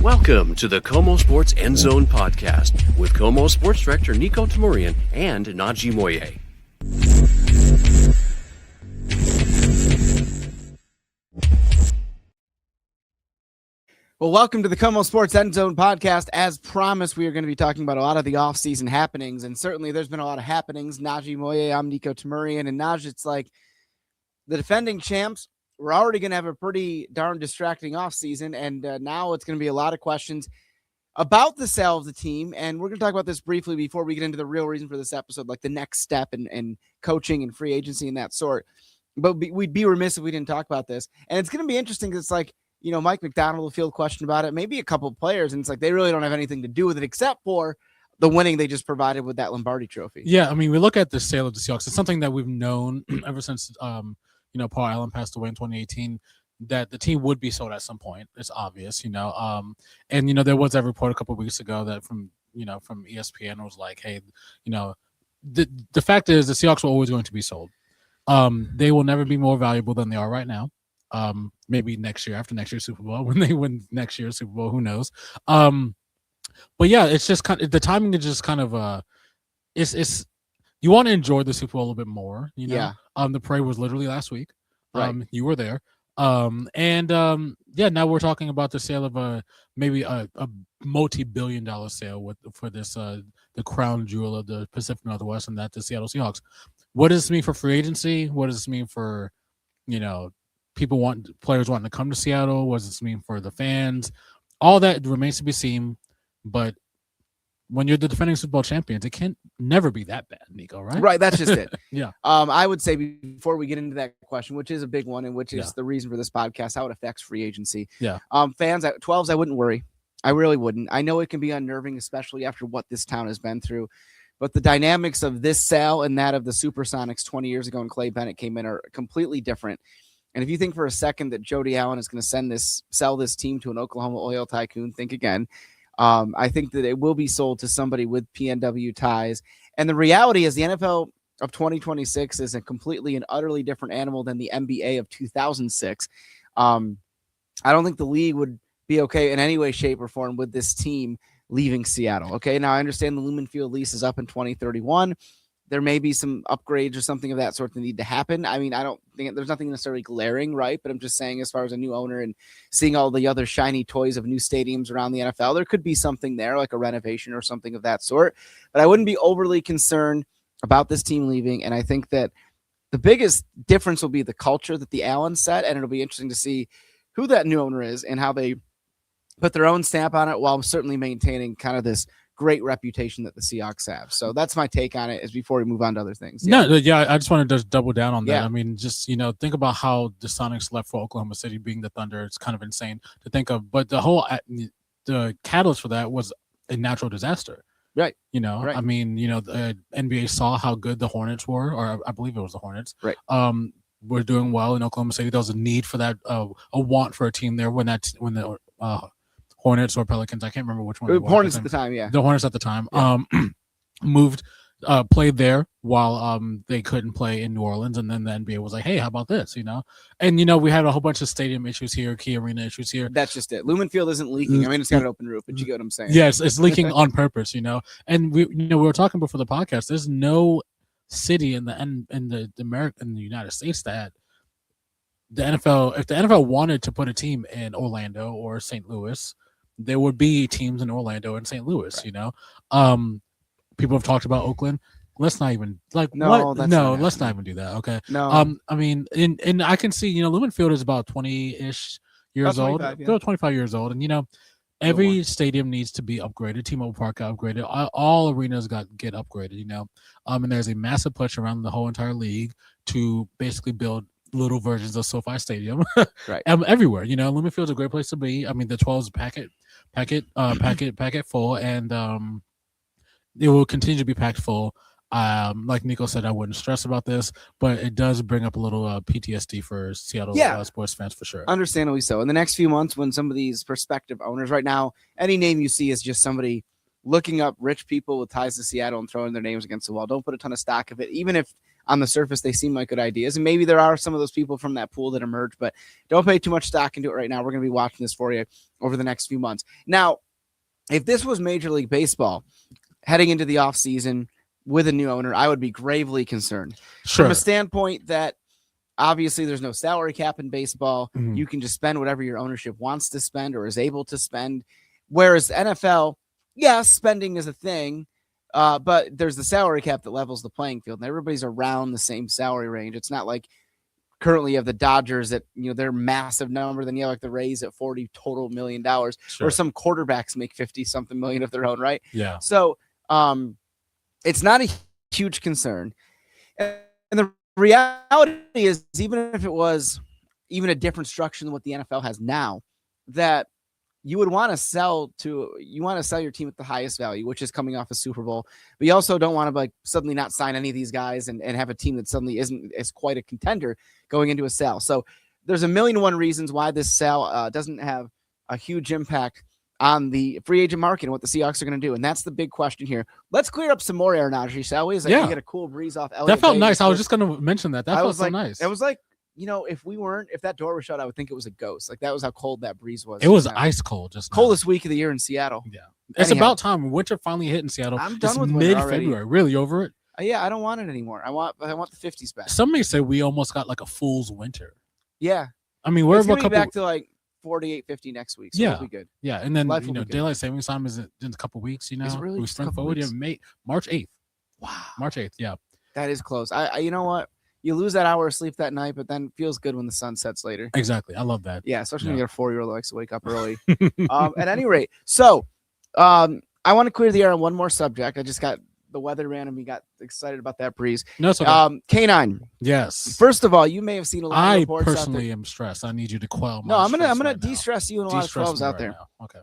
Welcome to the KOMO Sports End Zone podcast with KOMO Sports Director Niko and Najee Moye. Well, welcome to the KOMO Sports End Zone podcast. As promised, we are going to be talking about a lot of the offseason happenings, and certainly there's been a lot of happenings. Najee Moye, I'm Niko Tamurian, and Najee, it's like the defending champs, we're already going to have a pretty darn distracting offseason, and now it's going to be a lot of questions about the sale of the team, and we're going to talk about this briefly before we get into the real reason for this episode, like the next step and coaching and free agency and that sort. But we'd be remiss if we didn't talk about this, and it's going to be interesting because it's like, you know, Mike McDonald will field a question about it, maybe a couple of players, and it's like they really don't have anything to do with it except for the winning they just provided with that Lombardi trophy. Yeah, I mean, we look at the sale of the Seahawks. It's something that we've known ever since, Paul Allen passed away in 2018, that the team would be sold at some point. It's obvious, and, there was that report a couple of weeks ago that from ESPN was like, hey, the fact is the Seahawks are always going to be sold. They will never be more valuable than they are right now. Maybe next year, after next year's Super Bowl, when they win next year's Super Bowl, who knows? But yeah, it's just kind of, the timing is just kind of it's you want to enjoy the Super Bowl a little bit more, Yeah. The parade was literally last week. Right. You were there. Now we're talking about the sale of maybe a multi-billion-dollar sale for this the crown jewel of the Pacific Northwest, and that's the Seattle Seahawks. What does this mean for free agency? What does this mean for players wanting to come to Seattle? What does this mean for the fans? All that remains to be seen. But when you're the defending Super Bowl champions, it can't never be that bad, Niko, right? Right, that's just it. Yeah. I would say before we get into that question, which is a big one, and which is the reason for this podcast, how it affects free agency. Yeah. Fans at 12s, I wouldn't worry. I really wouldn't. I know it can be unnerving, especially after what this town has been through. But the dynamics of this sale and that of the Supersonics 20 years ago when Clay Bennett came in are completely different. And if you think for a second that Jody Allen is going to sell this team to an Oklahoma oil tycoon, think again. I think that it will be sold to somebody with PNW ties. And the reality is the NFL of 2026 is a completely and utterly different animal than the NBA of 2006. I don't think the league would be okay in any way, shape, or form with this team leaving Seattle. Okay, now I understand the Lumen Field lease is up in 2031. There may be some upgrades or something of that sort that need to happen. I mean, I don't think there's nothing necessarily glaring, right? But I'm just saying, as far as a new owner and seeing all the other shiny toys of new stadiums around the NFL, there could be something there, like a renovation or something of that sort. But I wouldn't be overly concerned about this team leaving. And I think that the biggest difference will be the culture that the Allens set. And it'll be interesting to see who that new owner is and how they put their own stamp on it, while certainly maintaining kind of this great reputation that the Seahawks have. So that's my take on it, is before we move on to other things. I just want to just double down on that. Yeah. I mean, just, think about how the Sonics left for Oklahoma City being the Thunder. It's kind of insane to think of, but the catalyst for that was a natural disaster. Right. Right. I mean, the NBA saw how good the Hornets were, or I believe it was the Hornets. Right. We're doing well in Oklahoma City. There was a need for that, a want for a team there when the Hornets or Pelicans, I can't remember which one. Hornets at the time, yeah. The Hornets at the time played there while they couldn't play in New Orleans, and then the NBA was like, hey, how about this, And, we had a whole bunch of stadium issues here, key arena issues here. That's just it. Lumen Field isn't leaking. I mean, it's got an open roof, but you get what I'm saying. Yes, it's leaking on purpose, And we were talking before the podcast, there's no city in the United States that the NFL, if the NFL wanted to put a team in Orlando or St. Louis, there would be teams in Orlando and St. Louis, right. People have talked about Oakland. Let's not even let's not even do that. Okay. No. I mean, and I can see, Lumen Field is about 20-ish years old. Yeah. About 25 years old. And every stadium needs to be upgraded. T-Mobile Park got upgraded. All arenas get upgraded, and there's a massive push around the whole entire league to basically build little versions of SoFi Stadium right. Everywhere. Lumen Field's a great place to be. I mean, the 12's packet full, and it will continue to be packed full. Like Niko said, I wouldn't stress about this, but it does bring up a little PTSD for Seattle sports fans for sure. Understandably so. In the next few months, when some of these prospective owners, right now, any name you see is just somebody looking up rich people with ties to Seattle and throwing their names against the wall. Don't put a ton of stock of it, even if on the surface, they seem like good ideas. And maybe there are some of those people from that pool that emerge, but don't pay too much stock into it right now. We're going to be watching this for you over the next few months. Now, if this was Major League Baseball heading into the offseason with a new owner, I would be gravely concerned. Sure. From a standpoint that obviously there's no salary cap in baseball. Mm-hmm. You can just spend whatever your ownership wants to spend or is able to spend. Whereas the NFL, yes, spending is a thing, but there's the salary cap that levels the playing field, and everybody's around the same salary range. It's not like currently you have the Dodgers at, they're massive number, then you have like the Rays at $40 total million, Sure. or some quarterbacks make 50 something million of their own, right? Yeah. So it's not a huge concern. And the reality is, even if it was even a different structure than what the NFL has now, that you would want to sell your team at the highest value, which is coming off a Super Bowl. But you also don't want to like suddenly not sign any of these guys and have a team that suddenly isn't as quite a contender going into a sale. So there's a million and one reasons why this sale doesn't have a huge impact on the free agent market and what the Seahawks are going to do. And that's the big question here. Let's clear up some more Aaron Najee, shall we? You get a cool breeze off Elliott. That felt Bay. nice. I was just going to mention that. That felt so like, nice. It was like, if that door was shut, I would think it was a ghost. Like that was how cold that breeze was. It was ice cold. Just coldest week of the year in Seattle. Yeah. It's about time. Winter finally hit in Seattle. I'm done it's with mid-February. Really over it? Yeah, I don't want it anymore. I want the 50s back. Some may say we almost got like a fool's winter. Yeah. I mean, we're going to be back to like 48, 50 next week. So yeah. it'll be good. Yeah. And then, good. daylight savings time is in a couple weeks, Is it really we sprint forward. March 8th. Wow. March 8th. Yeah. That is close. I you know what? You lose that hour of sleep that night, but then it feels good when the sun sets later. Exactly. I love that. Yeah, especially when you get a 4-year-old that likes to wake up early. At any rate, so I want to clear the air on one more subject. I just got the weather ran and we got excited about that breeze. No, it's okay. K9. Yes. First of all, you may have seen a lot of reports. I personally am stressed. I need you to quell my No, I'm gonna right de-stress you and a lot of 12s out there. Now. Okay.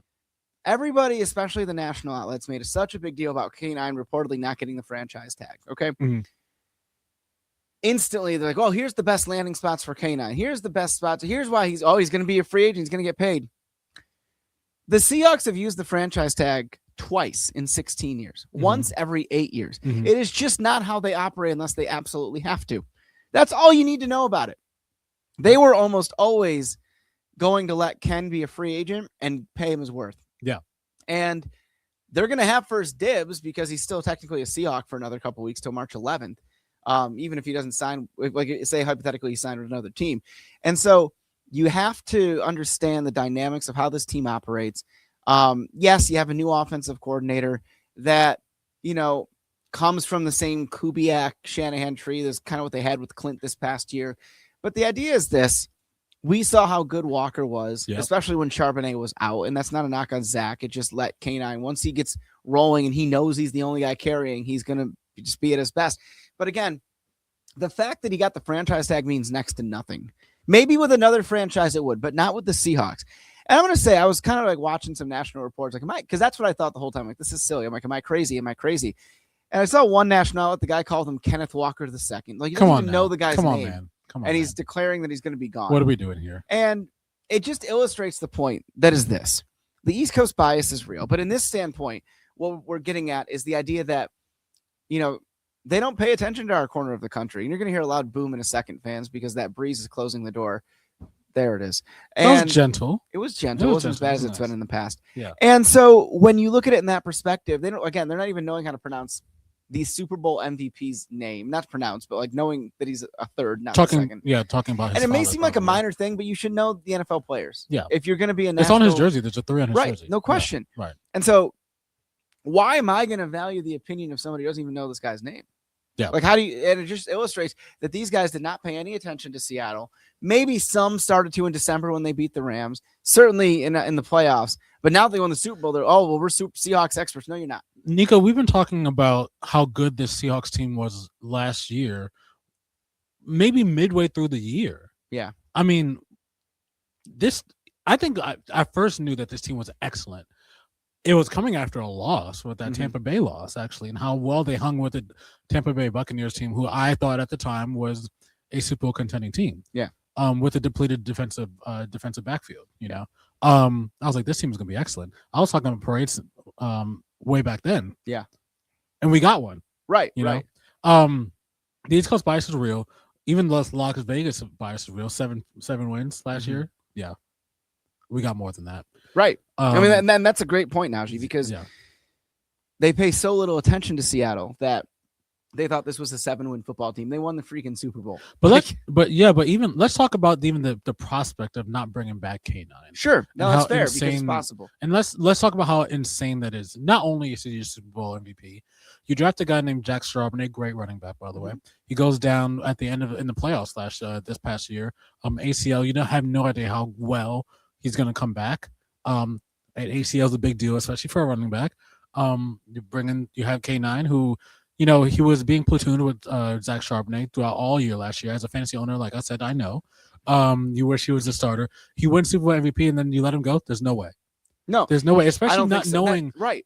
Everybody, especially the national outlets, made such a big deal about K9 reportedly not getting the franchise tag. Okay. Mm-hmm. Instantly, they're like, "Oh, here's the best landing spots for K9. Here's the best spots. Here's why he's going to be a free agent. He's going to get paid." The Seahawks have used the franchise tag twice in 16 years, once every 8 years. Mm-hmm. It is just not how they operate unless they absolutely have to. That's all you need to know about it. They were almost always going to let Ken be a free agent and pay him his worth. Yeah. And they're going to have first dibs because he's still technically a Seahawk for another couple weeks till March 11th. Even if he doesn't sign, like say hypothetically he signed with another team. And so you have to understand the dynamics of how this team operates. Yes, you have a new offensive coordinator that, comes from the same Kubiak Shanahan tree. That's kind of what they had with Clint this past year. But the idea is this. We saw how good Walker was, especially when Charbonnet was out. And that's not a knock on Zach. It just let K9, once he gets rolling and he knows he's the only guy carrying, he's going to just be at his best. But again, the fact that he got the franchise tag means next to nothing. Maybe with another franchise it would, but not with the Seahawks. And I'm going to say, I was kind of like watching some national reports, like, because that's what I thought the whole time. Like, this is silly. I'm like, am I crazy? Am I crazy? And I saw one national outlet, the guy called him Kenneth Walker II. Like, you don't even know the guy's name. Man. Come on, and he's declaring that he's going to be gone. What are we doing here? And it just illustrates the point that is this. The East Coast bias is real. But in this standpoint, what we're getting at is the idea that, they don't pay attention to our corner of the country. And you're going to hear a loud boom in a second, fans, because that breeze is closing the door. There it is. And it was gentle. It was gentle. It wasn't as bad as it's been in the past. Yeah. And so when you look at it in that perspective, they're not even knowing how to pronounce the Super Bowl MVP's name. Not pronounced, but like knowing that he's a third, not a second. Yeah, talking about his And it may seem like a minor thing, but you should know the NFL players. Yeah. If you're going to be a It's on his jersey. There's a 3 on his jersey. No question. Yeah, right. And so why am I going to value the opinion of somebody who doesn't even know this guy's name? Yeah. Like, and it just illustrates that these guys did not pay any attention to Seattle. Maybe some started to in December when they beat the Rams, certainly in the playoffs. But now they won the Super Bowl. They're, we're Seahawks experts. No, you're not. Niko, we've been talking about how good this Seahawks team was last year, maybe midway through the year. Yeah. I mean, I think I first knew that this team was excellent. It was coming after a loss with that Tampa Bay loss, actually, and how well they hung with the Tampa Bay Buccaneers team, who I thought at the time was a Super Bowl contending team. Yeah. With a depleted defensive backfield, I was like, this team is going to be excellent. I was talking about parades way back then. Yeah. And we got one. Right. You know? The East Coast bias is real. Even Las Vegas bias is real. Seven wins last year. Yeah, we got more than that. Right. I mean, and that's a great point, Najee, because they pay so little attention to Seattle that they thought this was a 7-win football team. They won the freaking Super Bowl. But even let's talk about even the prospect of not bringing back K9. Sure, no, that's fair because it's possible. And let's talk about how insane that is. Not only is he a Super Bowl MVP, you draft a guy named Jack Charbonnet, great running back, by the way. He goes down at the end in the playoffs this past year. ACL, you have no idea how well he's going to come back. And ACL is a big deal, especially for a running back. You have K9 who. He was being platooned with Zach Charbonnet throughout all year last year. As a fantasy owner, like I said, I know. You wish he was the starter. He wins Super Bowl MVP, and then you let him go? There's no way. No. There's no way, especially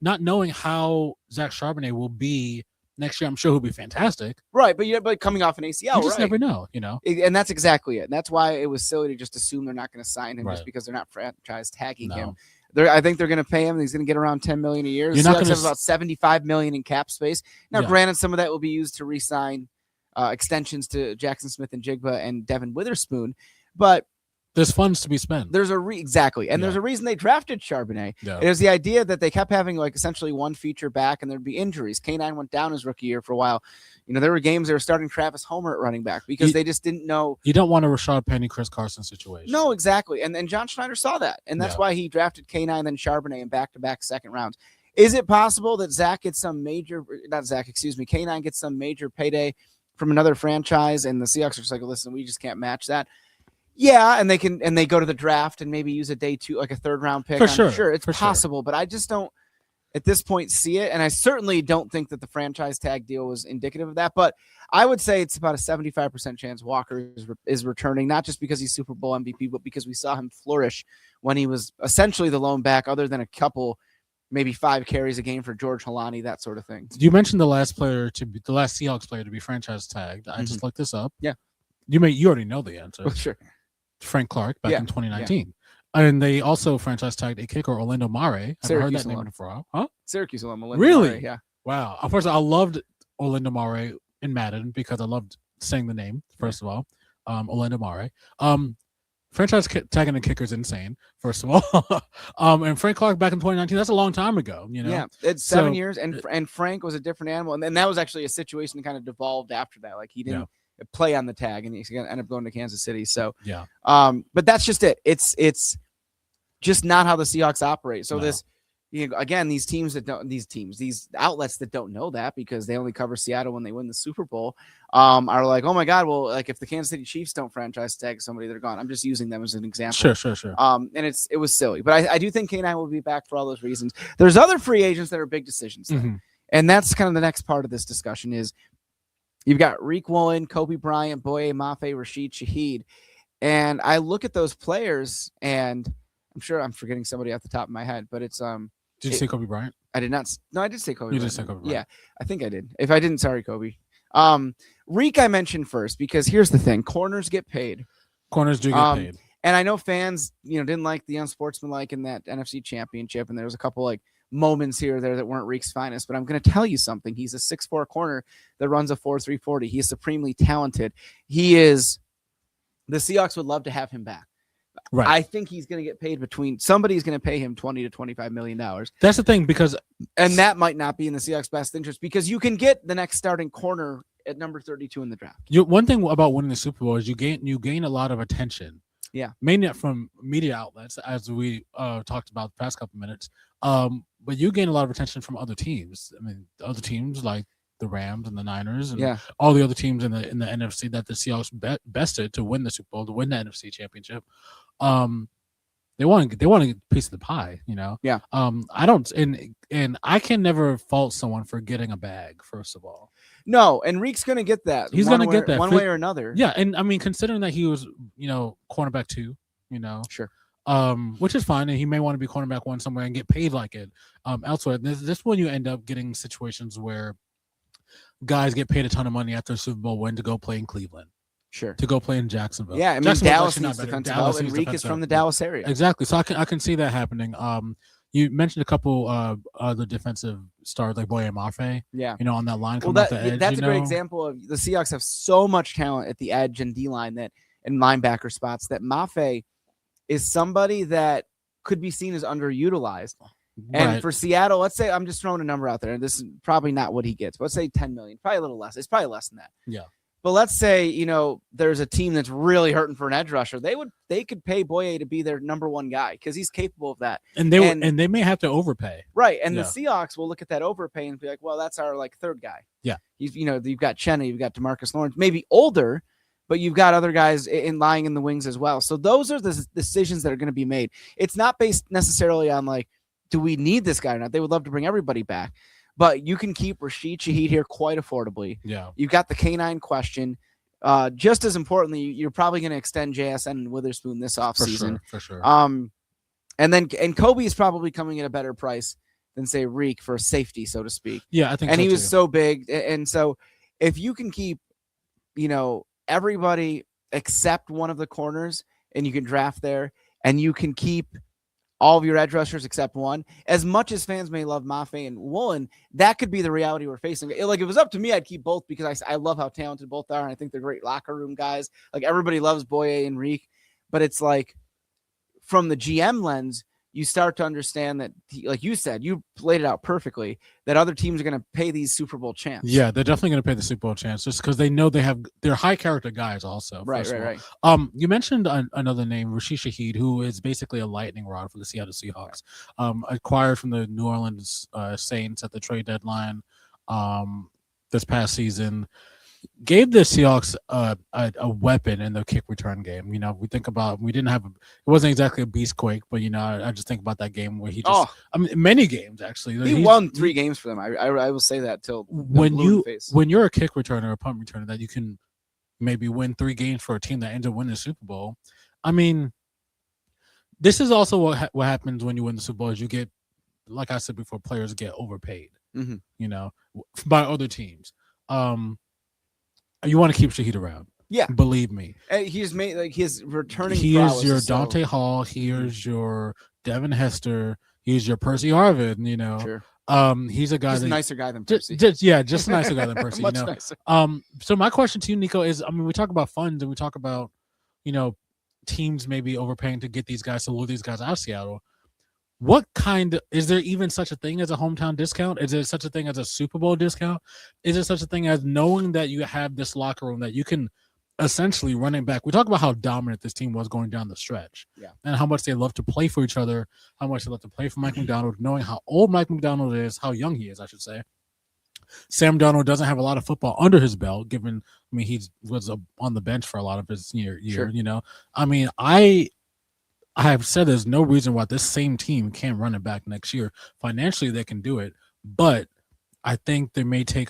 not knowing how Zach Charbonnet will be next year. I'm sure he'll be fantastic. Right, but coming off an ACL, you just never know, And that's exactly it. And that's why it was silly to just assume they're not going to sign him just because they're not franchise tagging him. I think they're going to pay him. He's going to get around $10 million a year. The Seahawks have about $75 million in cap space. Now, granted, some of that will be used to re-sign extensions to Jackson Smith and Jigba and Devin Witherspoon, but there's funds to be spent. There's exactly, and there's a reason they drafted Charbonnet. Yeah. It was the idea that they kept having essentially one feature back, and there'd be injuries. K9 went down his rookie year for a while. There were games they were starting Travis Homer at running back because they just didn't know. You don't want a Rashad Penny, Chris Carson situation. No, exactly. And John Schneider saw that. And that's why he drafted K9 then Charbonnet in back-to-back second rounds. Is it possible that K9 gets some major payday from another franchise and the Seahawks are just like, listen, we just can't match that? Yeah, and they go to the draft and maybe use a day 2, like a third round pick. Sure, it's possible, but I just don't at this point see it. And I certainly don't think that the franchise tag deal was indicative of that. But I would say it's about a 75% chance Walker is returning, not just because he's Super Bowl MVP, but because we saw him flourish when he was essentially the lone back, other than a couple, maybe 5 carries a game for George Holani, that sort of thing. You mentioned the last Seahawks player to be franchise tagged. I just looked this up. Yeah. You already know the answer. Well, sure. Frank Clark back in 2019. Yeah. And they also franchise tagged a kicker, Orlando Mare. I've heard that name for a while. Huh? Syracuse alum. Really? Mare, yeah. Wow. First of all, I loved Orlando Mare in Madden because I loved saying the name, first of all. Orlando Mare. Franchise tagging a kicker is insane, first of all. And Frank Clark back in 2019, that's a long time ago. Yeah, it's 7 years. And Frank was a different animal. And that was actually a situation that kind of devolved after that. Like he didn't play on the tag, and he's going to end up going to Kansas City. So but that's just it. It's just not how the Seahawks operate. So again, these outlets that don't know that because they only cover Seattle when they win the Super Bowl are like, oh my God, well, like if the Kansas City Chiefs don't franchise tag somebody, they're gone. I'm just using them as an example. Sure. And it was silly, but I do think K9 will be back for all those reasons. There's other free agents that are big decisions, and that's kind of the next part of this discussion is. You've got Reek Woolen, Kobe Bryant, Boye Mafe, Rashid Shaheed. And I look at those players, and I'm sure I'm forgetting somebody off the top of my head, but it's Did you say Kobe Bryant? I did not. No, I did say Kobe. You did say Kobe Bryant. Yeah, I think I did. If I didn't, sorry, Kobe. Reek I mentioned first because here's the thing: corners get paid. Corners do get paid. And I know fans, didn't like the unsportsmanlike in that NFC Championship, and there was a couple moments here or there that weren't Reek's finest, but I'm going to tell you something. He's a 6'4" corner that runs a 4.3 40. He's supremely talented. The Seahawks would love to have him back. Right. I think he's going to get paid somebody's going to pay him $20 to $25 million. That's the thing, and that might not be in the Seahawks' best interest because you can get the next starting corner at number 32 in the draft. One thing about winning the Super Bowl is you gain a lot of attention. Yeah. Mainly from media outlets, as we talked about the past couple minutes. But you gain a lot of attention from other teams. I mean, other teams like the Rams and the Niners and all the other teams in the NFC that the Seahawks bested to win the Super Bowl, to win the NFC Championship. They want a piece of the pie, Yeah. I don't, and I can never fault someone for getting a bag. First of all, no, and Reek's going to get that. He's going to get that one way or another. Yeah, and I mean, considering that he was, cornerback 2, sure. Which is fine, and he may want to be cornerback 1 somewhere and get paid like it elsewhere. This when you end up getting situations where guys get paid a ton of money after a Super Bowl win to go play in Cleveland. Sure. To go play in Jacksonville. Yeah, I mean, Dallas needs defensive help, and Reek is from the Dallas area. Exactly. So I can see that happening. You mentioned a couple other defensive stars like Boye Mafe. Yeah. On that line Well, coming off the edge. that's a great example of the Seahawks have so much talent at the edge and D line and linebacker spots that Mafe is somebody that could be seen as underutilized. And for Seattle, let's say I'm just throwing a number out there, and this is probably not what he gets, but let's say 10 million, probably a little less. It's probably less than that. Yeah. But let's say, there's a team that's really hurting for an edge rusher. They could pay Boye to be their number one guy because he's capable of that. And they may have to overpay. Right. And the Seahawks will look at that overpay and be like, well, that's our third guy. Yeah. You've got Chenna, you've got DeMarcus Lawrence, maybe older, but you've got other guys lying in the wings as well. So those are the decisions that are going to be made. It's not based necessarily on do we need this guy or not? They would love to bring everybody back, but you can keep Rashid Shaheed here quite affordably. Yeah. You've got the K9 question. Just as importantly, you're probably going to extend JSN and Witherspoon this offseason. For sure. And Kobe is probably coming at a better price than say Reek for safety, so to speak. Yeah, I think. And he was so big, and so if you can keep, everybody except one of the corners, and you can draft there, and you can keep all of your edge rushers except one. As much as fans may love Mafe and Woolen, that could be the reality we're facing. If it was up to me, I'd keep both because I love how talented both are, and I think they're great locker room guys. Everybody loves Boye and Reek, but it's from the GM lens, you start to understand that, like you said, you laid it out perfectly, that other teams are going to pay these Super Bowl champs. Yeah, they're definitely going to pay the Super Bowl champs just because they know they're high character guys also. Right. You mentioned another name, Rashid Shaheed, who is basically a lightning rod for the Seattle Seahawks. Acquired from the New Orleans Saints at the trade deadline this past season. Gave the Seahawks a weapon in the kick return game. We think about it wasn't exactly a beastquake, but I just think about that game where he just many games actually. He won 3 games for them. I will say that till when you're a kick returner or a punt returner that you can maybe win 3 games for a team that ends up winning the Super Bowl. I mean, this is also what happens when you win the Super Bowl is you get, like I said before, players get overpaid. By other teams. You want to keep Shaheed around. Yeah. Believe me. He's made his returning. He is your Dante Hall. Here's your Devin Hester. He's your Percy Harvin, Sure. He's a guy a nicer guy than Percy. Just a nicer guy than Percy. Much nicer. So my question to you, Nico, is we talk about funds and we talk about, teams maybe overpaying to get these guys to lure these guys out of Seattle. Is there even such a thing as a hometown discount? Is there such a thing as a Super Bowl discount? Is there such a thing as knowing that you have this locker room that you can essentially run it back? We talk about how dominant this team was going down the stretch, and how much they love to play for each other, how much they love to play for Mike McDonald, knowing how old Mike McDonald is, how young he is, I should say. Sam Darnold doesn't have a lot of football under his belt, given he was on the bench for a lot of his year. Sure. I have said there's no reason why this same team can't run it back next year. Financially, they can do it, but I think they may take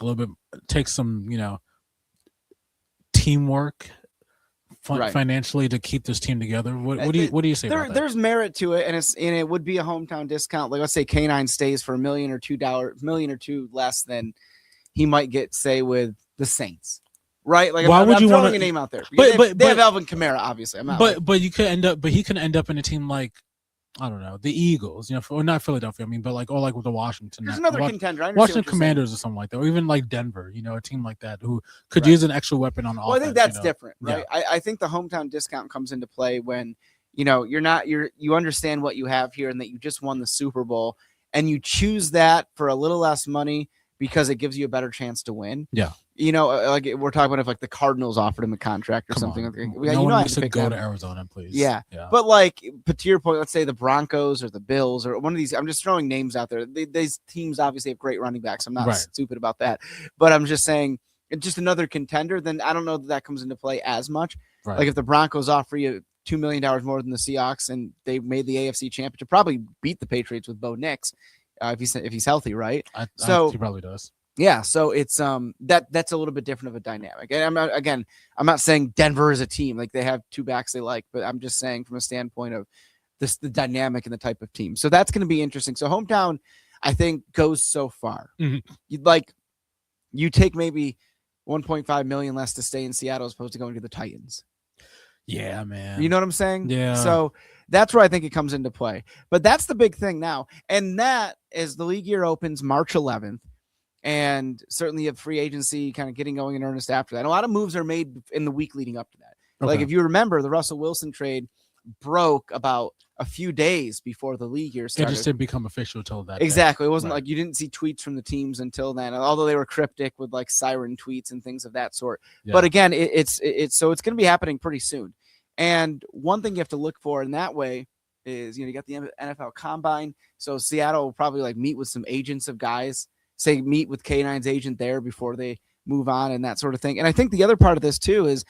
some, teamwork financially to keep this team together. What do you say about that? There's merit to it, and it would be a hometown discount. Let's say K9 stays for $1 million or $2 million less than he might get, say, with the Saints. Right, why would you want a name out there? But they have Alvin Kamara, obviously. But you could end up. But he can end up in a team like, I don't know, the Eagles. or not Philadelphia. But with the Washington. There's another contender. Washington Commanders or something like that, or even like Denver. A team like that who could use an extra weapon on offense. I think that's different, right? Yeah. I think the hometown discount comes into play when you understand what you have here and that you just won the Super Bowl, and you choose that for a little less money because it gives you a better chance to win. Yeah. We're talking about if the Cardinals offered him a contract or something. No one needs to go to Arizona, please. Yeah. But to your point, let's say the Broncos or the Bills or one of these. I'm just throwing names out there. These teams obviously have great running backs. I'm not stupid about that, but I'm just saying, just another contender. Then I don't know that comes into play as much. Right. If the Broncos offer you $2 million more than the Seahawks and they made the AFC Championship, probably beat the Patriots with Bo Nix if he's healthy, right? He probably does. Yeah, so it's that's a little bit different of a dynamic. And I'm not saying Denver is a team like they have 2 backs they like, but I'm just saying from a standpoint of the dynamic and the type of team. So that's going to be interesting. So hometown, I think, goes so far. Mm-hmm. You take maybe $1.5 million less to stay in Seattle as opposed to going to the Titans. Yeah, man. You know what I'm saying? Yeah. So That's where I think it comes into play. But that's the big thing now. And that is the league year opens March 11th. And certainly you have free agency kind of getting going in earnest after that. And a lot of moves are made in the week leading up to that. Okay. Like if you remember, the Russell Wilson trade broke about a few days before the league year started. It just didn't become official until that. Exactly. It wasn't Right. like you didn't see tweets from the teams until then, although they were cryptic with like siren tweets and things of that sort. Yeah. But again, it's so it's going to be happening pretty soon. And one thing you have to look for in that way is, you got the NFL Combine. So Seattle will probably like meet with some agents of guys, say meet with K9's agent there before they move on and that sort of thing. And I think the other part of this too is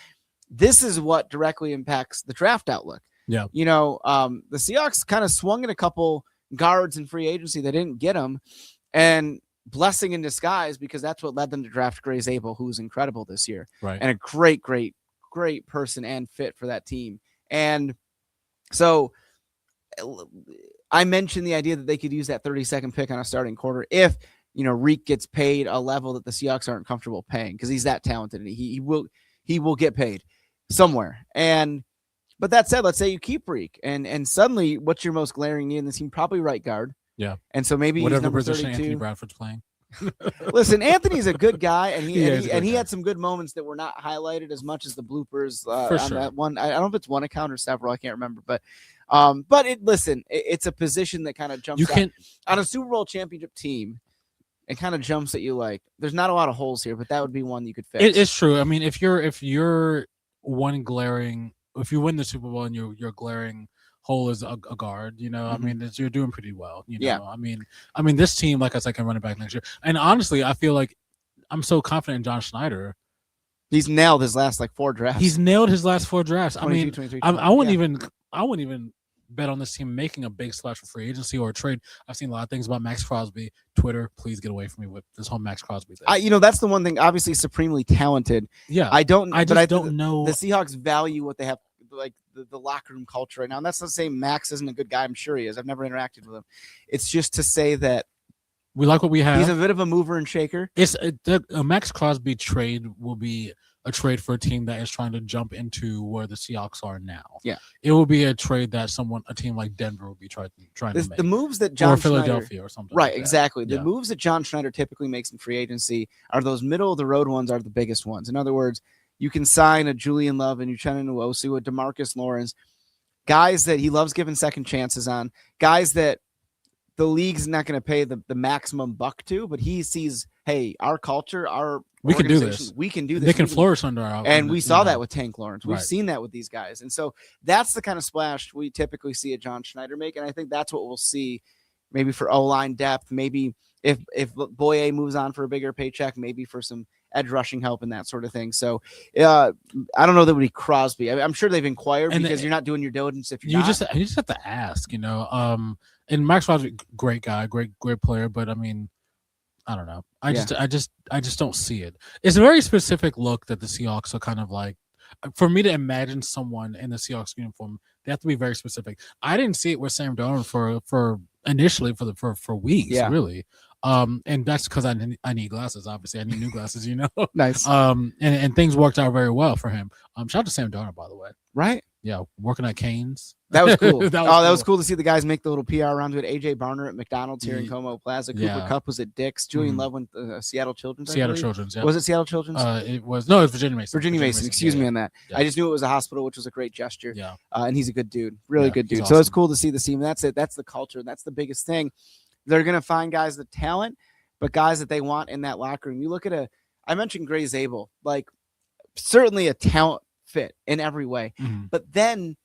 this is what directly impacts the draft outlook. Yeah. The Seahawks kind of swung at a couple guards in free agency. They didn't get them, and blessing in disguise, because that's what led them to draft Gray Zabel, who's incredible this year. Right. And a great person and fit for that team. And so I mentioned the idea that they could use that 32nd pick on a starting quarter if, Reek gets paid a level that the Seahawks aren't comfortable paying, because he's that talented and he will get paid somewhere. But that said, let's say you keep Reek, and suddenly what's your most glaring need in this team? Probably right guard. Yeah. And so maybe whatever he's number position 32. Anthony Bradford's playing. Listen, Anthony's a good guy, and he guy. had some good moments that were not highlighted as much as the bloopers For on sure. that one. I don't know if it's one account or several. I can't remember, but it's a position that kind of jumps out. On a Super Bowl championship team. It kind of jumps at you like there's not a lot of holes here, but that would be one you could fix. It's true. I mean, if you're one glaring, if you win the Super Bowl and your glaring hole is a guard, I mean, you're doing pretty well. Yeah. I mean, this team, like I said, can run it back next year. And honestly, I feel like I'm so confident in John Schneider. He's nailed his last 4 drafts. He's nailed his last 4 drafts. 22, I mean, 23, I wouldn't even bet on this team making a big splash for free agency or a trade. I've seen a lot of things about Max Crosby. Twitter, please get away from me with this whole Max Crosby thing. That's the one thing. Obviously, supremely talented. Yeah, I don't know. The Seahawks value what they have, like the locker room culture right now. And that's not saying Max isn't a good guy. I'm sure he is. I've never interacted with him. It's just to say that we like what we have. He's a bit of a mover and shaker. It's a Max Crosby trade will be a trade for a team that is trying to jump into where the Seahawks are now. Yeah, it will be a trade that a team like Denver will be trying to make. The moves that John or Philadelphia Schneider, or something. Right, like exactly. Yeah. The moves that John Schneider typically makes in free agency are those middle of the road ones are the biggest ones. In other words, you can sign a Julian Love and Uchenna Nwosu, a DeMarcus Lawrence, guys that he loves giving second chances on, guys that the league's not going to pay the maximum buck to, but he sees, hey, our culture, we can do this. We can do this. They can flourish under our. And we saw that with Tank Lawrence. We've Right. seen that with these guys. And so that's the kind of splash we typically see a John Schneider make. And I think that's what we'll see maybe for O-line depth, maybe if Boye moves on for a bigger paycheck, maybe for some edge rushing help and that sort of thing. So I don't know that would be Crosby. I'm sure they've inquired because you're not doing your diligence if you're you just have to ask, and Max Crosby, great guy, great player, but I mean, I don't know. I just don't see it. It's a very specific look that the Seahawks are kind of like. For me to imagine someone in the Seahawks uniform, they have to be very specific. I didn't see it with Sam Darnold for initially for weeks, really. And that's because I need glasses. Obviously, I need new glasses. Nice. And things worked out very well for him. Shout out to Sam Darnold, by the way. Right. Yeah, working at Canes. That was cool. That was cool to see the guys make the little PR rounds. We had AJ Barner at McDonald's here in KOMO Plaza. Cooper Kupp was at Dick's. Julian Love went to Seattle Children's. Seattle Children's. Yeah. Was it Seattle Children's? It was Virginia Mason. Virginia Mason. Excuse me on that. Yeah. I just knew it was a hospital, which was a great gesture. Yeah. And he's a good dude. Really good dude. Awesome. So it's cool to see the team. That's it. That's the culture. That's the biggest thing. They're going to find guys the talent, but guys that they want in that locker room. You look at I mentioned Gray Zabel, like certainly a talent fit in every way, but then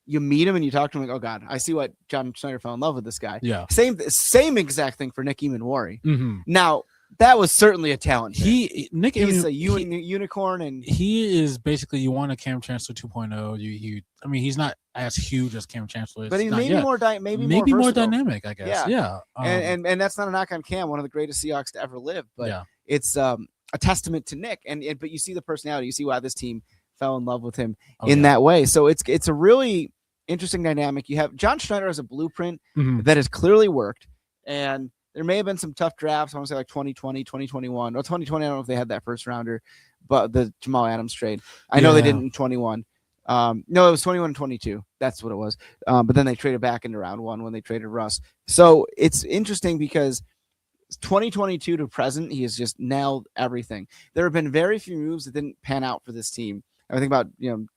you meet him and you talk to him like, oh God, I see what John Schneider fell in love with this guy. Yeah. Same exact thing for Nick Eamon-Wari. Now that was certainly a talent. He's a unicorn, and he is basically, you want a Cam Chancellor 2.0. I mean, he's not as huge as Cam Chancellor is, but he's maybe more dynamic, I guess. Yeah. And that's not a knock on Cam, one of the greatest Seahawks to ever live, but it's a testament to Nick. But you see the personality, you see why this team fell in love with him in that way. So it's a really interesting dynamic. You have John Schneider as a blueprint that has clearly worked, and there may have been some tough drafts. I want to say like 2020, 2021. Or 2020, I don't know if they had that first rounder, but the Jamal Adams trade. I know they didn't in 21. No, it was 21-22. That's what it was. But then they traded back into round 1 when they traded Russ. So it's interesting because 2022 to present, he has just nailed everything. There have been very few moves that didn't pan out for this team. I think about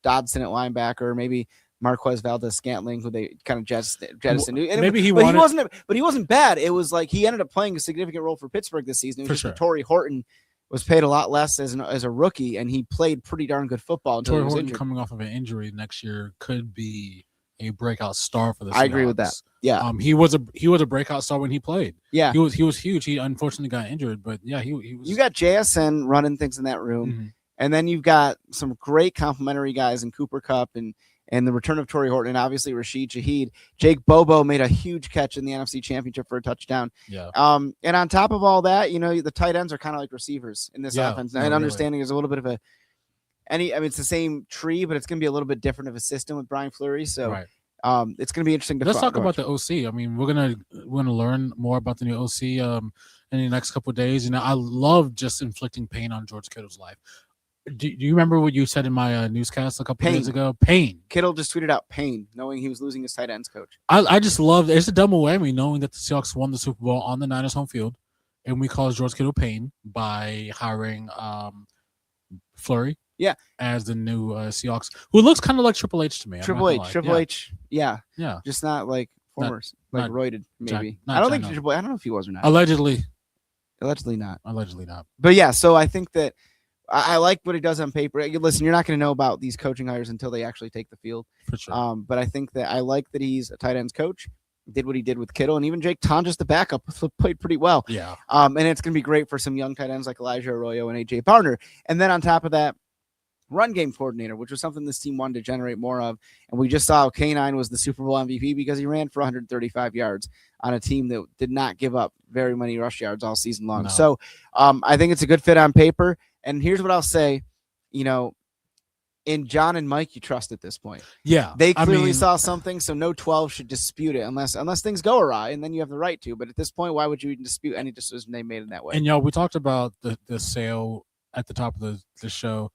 Dodson at linebacker, maybe Marquez Valdez-Scantling, who they kind of jettisoned. He wasn't bad. It was like he ended up playing a significant role for Pittsburgh this season. It was just Torrey Horton was paid a lot less as a rookie, and he played pretty darn good football until he was injured. Coming off of an injury next year could be a breakout star for the Seahawks. I agree with that. Yeah. He was a breakout star when he played. Yeah. He was huge. He unfortunately got injured, but yeah, he was. You got JSN running things in that room, Mm-hmm. and then you've got some great complimentary guys in Cooper Kupp and the return of Torrey Horton, and obviously Rashid Shaheed. Jake Bobo made a huge catch in the NFC Championship for a touchdown. Yeah. And on top of all that, the tight ends are kind of like receivers in this offense. And understanding there's a little bit of it's the same tree, but it's going to be a little bit different of a system with Brian Fleury. So right. It's going to be interesting to Let's talk about the OC. I mean, we're gonna learn more about the new OC in the next couple of days. I love just inflicting pain on George Kittle's life. Do you remember what you said in my newscast a couple of days ago? Pain. Kittle just tweeted out pain, knowing he was losing his tight ends coach. I just love it's a double whammy knowing that the Seahawks won the Super Bowl on the Niners home field, and we caused George Kittle pain by hiring Fleury. Yeah, as the new Seahawks, who looks kind of like Triple H to me. Triple H. Yeah. Just not like formers, not roided. Maybe I don't think Triple H. I don't know if he was or not. Allegedly not. But yeah, so I think that I like what he does on paper. Listen, you're not going to know about these coaching hires until they actually take the field. For sure. But I think that I like that he's a tight ends coach. Did what he did with Kittle, and even Jake Tonjes, the backup, played pretty well. Yeah. And it's going to be great for some young tight ends like Elijah Arroyo and AJ Barner. And then on top of that, run game coordinator, which was something this team wanted to generate more of. And we just saw K9 was the Super Bowl MVP because he ran for 135 yards on a team that did not give up very many rush yards all season long. No. So I think it's a good fit on paper. And here's what I'll say, in John and Mike, you trust at this point. Yeah. They clearly saw something, so no 12 should dispute it unless things go awry, and then you have the right to. But at this point, why would you even dispute any decision they made in that way? And, we talked about the sale at the top of the show.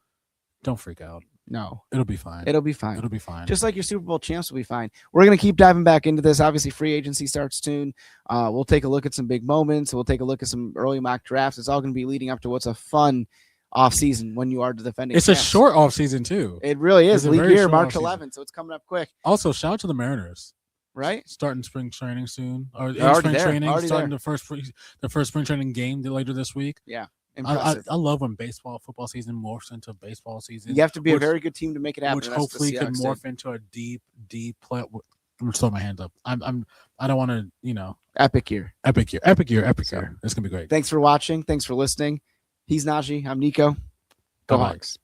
Don't freak out. No. It'll be fine. It'll be fine. It'll be fine. Just like your Super Bowl champs will be fine. We're going to keep diving back into this. Obviously, free agency starts soon. We'll take a look at some big moments. We'll take a look at some early mock drafts. It's all going to be leading up to what's a fun offseason when you are the defending champs. A short offseason, too. It really is. Leap year, March 11th, so it's coming up quick. Also, shout out to the Mariners. Right? Starting spring training soon. Or spring training. Starting the first spring training game later this week. Yeah. I love when football season morphs into baseball season. You have to be a very good team to make it happen. Which hopefully can morph into a deep play. I'm gonna throw my hand up. I don't want to, Epic year. It's gonna be great. Thanks for watching. Thanks for listening. He's Najee. I'm Niko. Go Hawks.